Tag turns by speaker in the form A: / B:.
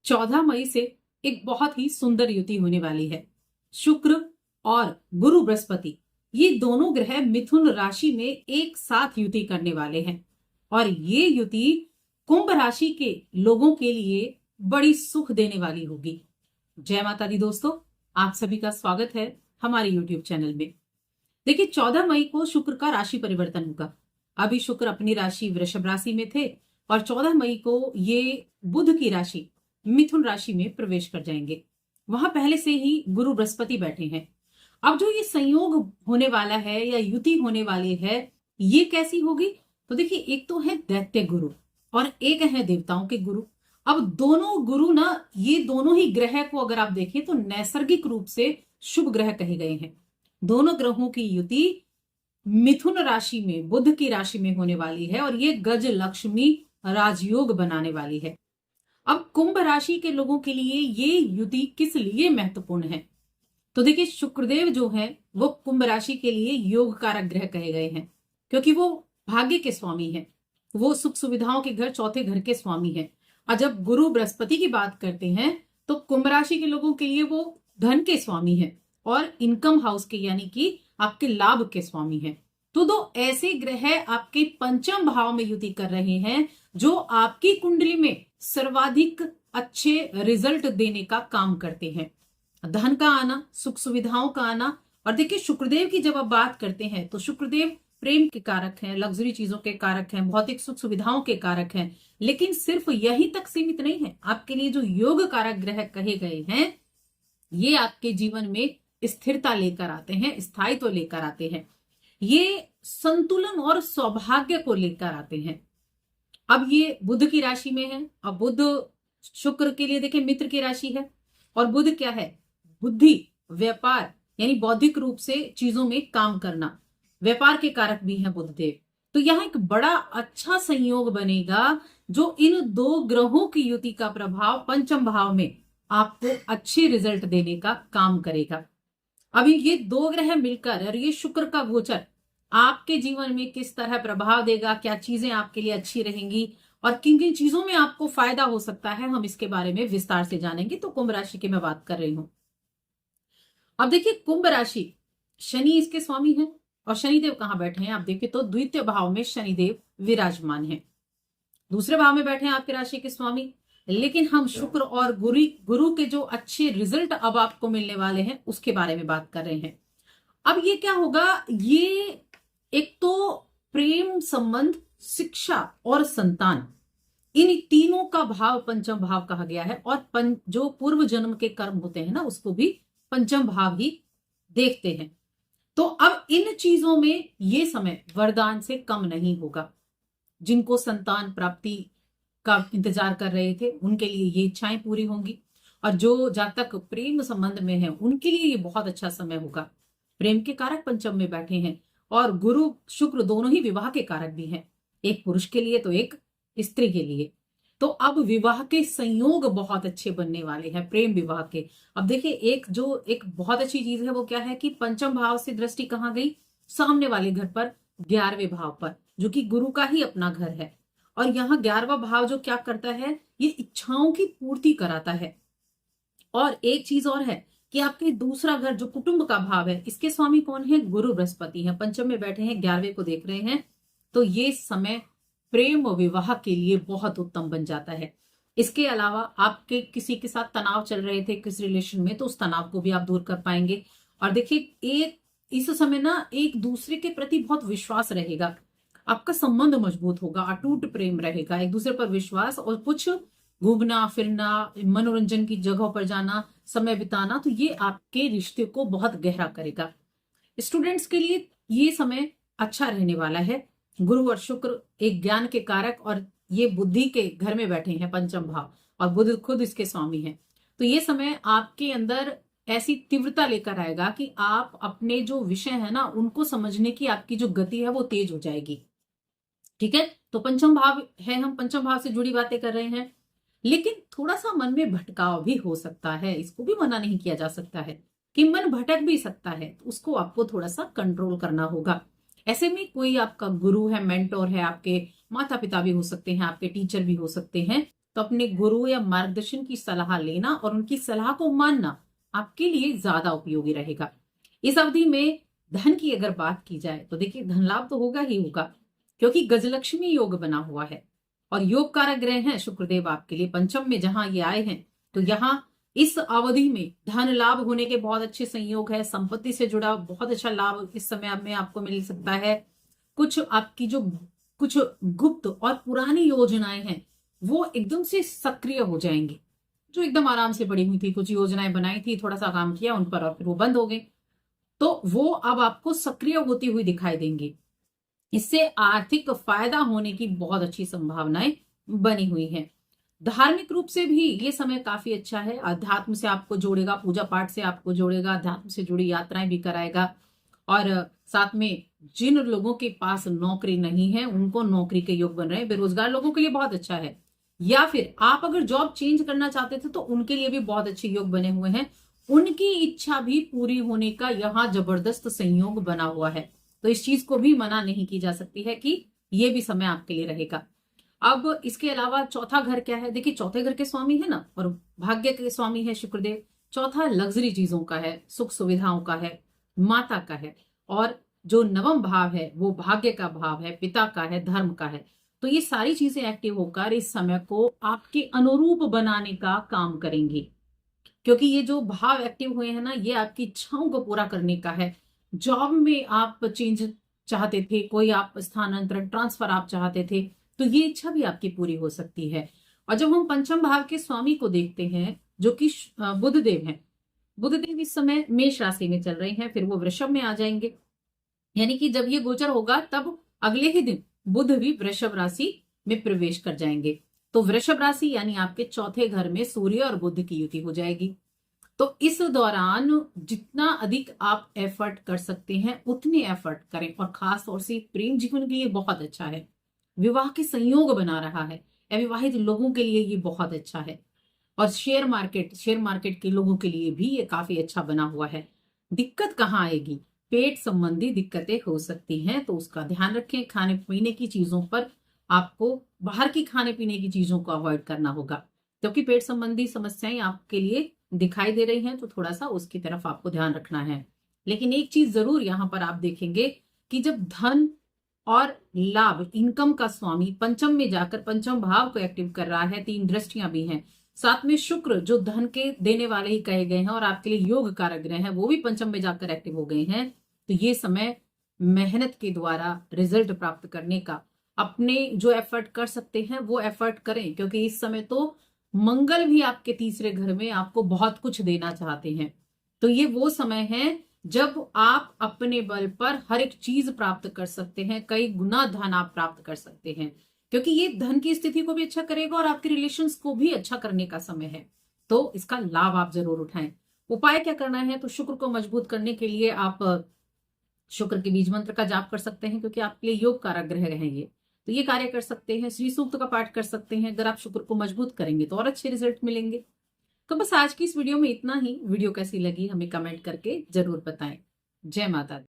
A: 14 मई से एक बहुत ही सुंदर युति होने वाली है। शुक्र और गुरु बृहस्पति ये दोनों ग्रह मिथुन राशि में एक साथ युति करने वाले हैं और ये युति कुंभ राशि के लोगों के लिए बड़ी सुख देने वाली होगी। जय माता दी दोस्तों, आप सभी का स्वागत है हमारे YouTube चैनल में। देखिए 14 मई को शुक्र का राशि परिवर्तन होगा। अभी शुक्र अपनी राशि वृषभ राशि में थे और 14 मई को ये बुध की राशि मिथुन राशि में प्रवेश कर जाएंगे। वहां पहले से ही गुरु बृहस्पति बैठे हैं। अब जो ये संयोग होने वाला है या युति होने वाली है, ये कैसी होगी? तो देखिए, एक तो है दैत्य गुरु और एक है देवताओं के गुरु। अब दोनों गुरु ना, ये दोनों ही ग्रह को अगर आप देखें तो नैसर्गिक रूप से शुभ ग्रह कहे गए हैं। दोनों ग्रहों की युति मिथुन राशि में, बुध की राशि में होने वाली है और ये गज लक्ष्मी राजयोग बनाने वाली है। अब कुंभ राशि के लोगों के लिए ये युति किस लिए महत्वपूर्ण है? तो देखिए, शुक्रदेव जो है वो कुंभ राशि के लिए योग कारक ग्रह कहे गए हैं, क्योंकि वो भाग्य के स्वामी हैं। वो सुख सुविधाओं के घर, चौथे घर के स्वामी हैं। और जब गुरु बृहस्पति की बात करते हैं तो कुंभ राशि के लोगों के लिए वो धन के स्वामी हैं और इनकम हाउस के, यानी कि आपके लाभ के स्वामी हैं। तो दो ऐसे ग्रह आपके पंचम भाव में युति कर रहे हैं जो आपकी कुंडली में सर्वाधिक अच्छे रिजल्ट देने का काम करते हैं। धन का आना, सुख सुविधाओं का आना। और देखिए, शुक्रदेव की जब आप बात करते हैं तो शुक्रदेव प्रेम के कारक हैं, लग्जरी चीजों के कारक हैं, भौतिक सुख सुविधाओं के कारक हैं। लेकिन सिर्फ यही तक सीमित नहीं है। आपके लिए जो योग कारक ग्रह कहे गए हैं, ये आपके जीवन में स्थिरता लेकर आते हैं, स्थायित्व लेकर आते हैं, ये संतुलन और सौभाग्य को लेकर आते हैं। अब ये बुध की राशि में है। अब बुध शुक्र के लिए देखिए मित्र की राशि है और बुध क्या है? बुद्धि, व्यापार, यानी बौद्धिक रूप से चीजों में काम करना, व्यापार के कारक भी हैं बुधदेव। तो यहां एक बड़ा अच्छा संयोग बनेगा जो इन दो ग्रहों की युति का प्रभाव पंचम भाव में आपको अच्छे रिजल्ट देने का काम करेगा। अभी ये दो ग्रह मिलकर और ये शुक्र का गोचर आपके जीवन में किस तरह प्रभाव देगा, क्या चीजें आपके लिए अच्छी रहेंगी और किन किन चीजों में आपको फायदा हो सकता है, हम इसके बारे में विस्तार से जानेंगे। तो कुंभ राशि की मैं बात कर रही हूं। अब देखिए, कुंभ राशि, शनि इसके स्वामी हैं और शनिदेव कहां बैठे हैं? आप देखिए तो द्वितीय भाव में शनिदेव विराजमान हैं। दूसरे भाव में बैठे हैं आपके राशि के स्वामी। लेकिन हम शुक्र और गुरु के जो अच्छे रिजल्ट अब आपको मिलने वाले हैं उसके बारे में बात कर रहे हैं। अब ये क्या होगा? ये एक तो प्रेम संबंध, शिक्षा और संतान, इन तीनों का भाव पंचम भाव कहा गया है। और जो पूर्व जन्म के कर्म होते हैं ना, उसको भी पंचम भाव ही देखते हैं। तो अब इन चीजों में ये समय वरदान से कम नहीं होगा। जिनको संतान प्राप्ति का इंतजार कर रहे थे उनके लिए ये इच्छाएं पूरी होंगी और जो जातक प्रेम संबंध में है उनके लिए ये बहुत अच्छा समय होगा। प्रेम के कारक पंचम में बैठे हैं और गुरु शुक्र दोनों ही विवाह के कारक भी हैं, एक पुरुष के लिए तो एक स्त्री के लिए। तो अब विवाह के संयोग बहुत अच्छे बनने वाले हैं, प्रेम विवाह के। अब देखिए, एक बहुत अच्छी चीज है वो क्या है कि पंचम भाव से दृष्टि कहाँ गई? सामने वाले घर पर, 11वें भाव पर, जो कि गुरु का ही अपना घर है। और यहाँ 11वां भाव जो क्या करता है? ये इच्छाओं की पूर्ति कराता है। और एक चीज और है कि आपके दूसरा घर जो कुटुंब का भाव है, इसके स्वामी कौन है? गुरु बृहस्पति हैं, पंचम में बैठे हैं, 11वें को देख रहे हैं। तो ये समय प्रेम और विवाह के लिए बहुत उत्तम बन जाता है। इसके अलावा आपके किसी के साथ तनाव चल रहे थे किस रिलेशन में, तो उस तनाव को भी आप दूर कर पाएंगे। और देखिए, इस समय ना एक दूसरे के प्रति बहुत विश्वास रहेगा, आपका संबंध मजबूत होगा, अटूट प्रेम रहेगा, एक दूसरे पर विश्वास। और कुछ घूमना फिरना, मनोरंजन की जगहों पर जाना, समय बिताना, तो ये आपके रिश्ते को बहुत गहरा करेगा। स्टूडेंट्स के लिए ये समय अच्छा रहने वाला है। गुरु और शुक्र एक ज्ञान के कारक और ये बुद्धि के घर में बैठे हैं पंचम भाव, और बुध खुद इसके स्वामी हैं। तो ये समय आपके अंदर ऐसी तीव्रता लेकर आएगा कि आप अपने जो विषय है ना उनको समझने की आपकी जो गति है वो तेज हो जाएगी। ठीक है, तो पंचम भाव है, हम पंचम भाव से जुड़ी बातें कर रहे हैं। लेकिन थोड़ा सा मन में भटकाव भी हो सकता है, इसको भी मना नहीं किया जा सकता है कि मन भटक भी सकता है, तो उसको आपको थोड़ा सा कंट्रोल करना होगा। ऐसे में कोई आपका गुरु है, मेंटोर है, आपके माता पिता भी हो सकते हैं, आपके टीचर भी हो सकते हैं, तो अपने गुरु या मार्गदर्शन की सलाह लेना और उनकी सलाह को मानना आपके लिए ज्यादा उपयोगी रहेगा। इस अवधि में धन की अगर बात की जाए तो देखिए धन लाभ तो होगा ही होगा, क्योंकि गजलक्ष्मी योग बना हुआ है और योग कारक ग्रह हैं शुक्रदेव आपके लिए पंचम में जहां ये आए हैं। तो यहाँ इस अवधि में धन लाभ होने के बहुत अच्छे संयोग है। संपत्ति से जुड़ा बहुत अच्छा लाभ इस समय में आपको मिल सकता है। कुछ आपकी जो कुछ गुप्त और पुरानी योजनाएं हैं वो एकदम से सक्रिय हो जाएंगी, जो एकदम आराम से पड़ी हुई थी, कुछ योजनाएं बनाई थी, थोड़ा सा काम किया उन पर और फिर वो बंद हो गई, तो वो अब आपको सक्रिय होती हुई दिखाई देंगी। इससे आर्थिक फायदा होने की बहुत अच्छी संभावनाएं बनी हुई हैं। धार्मिक रूप से भी ये समय काफी अच्छा है। अध्यात्म से आपको जोड़ेगा, पूजा पाठ से आपको जोड़ेगा, अध्यात्म से जुड़ी यात्राएं भी कराएगा। और साथ में जिन लोगों के पास नौकरी नहीं है उनको नौकरी के योग बन रहे हैं। बेरोजगार लोगों के लिए बहुत अच्छा है, या फिर आप अगर जॉब चेंज करना चाहते थे तो उनके लिए भी बहुत अच्छे योग बने हुए हैं। उनकी इच्छा भी पूरी होने का यहाँ जबरदस्त संयोग बना हुआ है। तो इस चीज को भी मना नहीं की जा सकती है कि ये भी समय आपके लिए रहेगा। अब इसके अलावा चौथा घर क्या है? देखिए चौथे घर के स्वामी है ना, और भाग्य के स्वामी है शुक्रदेव। चौथा लग्जरी चीजों का है, सुख सुविधाओं का है, माता का है। और जो नवम भाव है वो भाग्य का भाव है, पिता का है, धर्म का है। तो ये सारी चीजें एक्टिव होकर इस समय को आपके अनुरूप बनाने का काम करेंगी, क्योंकि ये जो भाव एक्टिव हुए हैं ना, ये आपकी इच्छाओं को पूरा करने का है। जॉब में आप चेंज चाहते थे, कोई आप स्थानांतरण ट्रांसफर आप चाहते थे, तो ये इच्छा भी आपकी पूरी हो सकती है। और जब हम पंचम भाव के स्वामी को देखते हैं जो कि बुध देव हैं, बुध देव इस समय मेष राशि में चल रहे हैं, फिर वो वृषभ में आ जाएंगे। यानी कि जब ये गोचर होगा तब अगले ही दिन बुध भी वृषभ राशि में प्रवेश कर जाएंगे। तो वृषभ राशि यानी आपके चौथे घर में सूर्य और बुध की युति हो जाएगी। तो इस दौरान जितना अधिक आप एफर्ट कर सकते हैं उतने एफर्ट करें, और खास तौर से प्रेम जीवन के लिए बहुत अच्छा है। विवाह के संयोग बना रहा है, अविवाहित लोगों के लिए ये बहुत अच्छा है। और शेयर मार्केट के लोगों के लिए भी ये काफी अच्छा बना हुआ है। दिक्कत कहाँ आएगी? पेट संबंधी दिक्कतें हो सकती हैं, तो उसका ध्यान रखें। खाने पीने की चीजों पर आपको बाहर की खाने पीने की चीजों को अवॉइड करना होगा, क्योंकि पेट संबंधी समस्याएं आपके लिए दिखाई दे रही हैं, तो थोड़ा सा उसकी तरफ आपको ध्यान रखना है। लेकिन एक चीज जरूर यहां पर आप देखेंगे कि जब धन और लाभ, इनकम का स्वामी पंचम में जाकर पंचम भाव को एक्टिव कर रहा है, 3 दृष्टियां भी हैं, साथ में शुक्र जो धन के देने वाले ही कहे गए हैं और आपके लिए योग कारक ग्रह हैं, वो भी पंचम में जाकर एक्टिव हो गए हैं। तो ये समय मेहनत के द्वारा रिजल्ट प्राप्त करने का, अपने जो एफर्ट कर सकते हैं वो एफर्ट करें, क्योंकि इस समय तो मंगल भी आपके तीसरे घर में आपको बहुत कुछ देना चाहते हैं। तो ये वो समय है जब आप अपने बल पर हर एक चीज प्राप्त कर सकते हैं, कई गुना धन आप प्राप्त कर सकते हैं, क्योंकि ये धन की स्थिति को भी अच्छा करेगा और आपके रिलेशंस को भी अच्छा करने का समय है। तो इसका लाभ आप जरूर उठाएं। उपाय क्या करना है? तो शुक्र को मजबूत करने के लिए आप शुक्र के बीज मंत्र का जाप कर सकते हैं, क्योंकि आपके लिए योग कारक ग्रह हैं ये, तो ये कार्य कर सकते हैं। श्री सूक्त का पाठ कर सकते हैं। अगर आप शुक्र को मजबूत करेंगे तो और अच्छे रिजल्ट मिलेंगे। तो बस आज की इस वीडियो में इतना ही। वीडियो कैसी लगी हमें कमेंट करके जरूर बताएं। जय माता दी।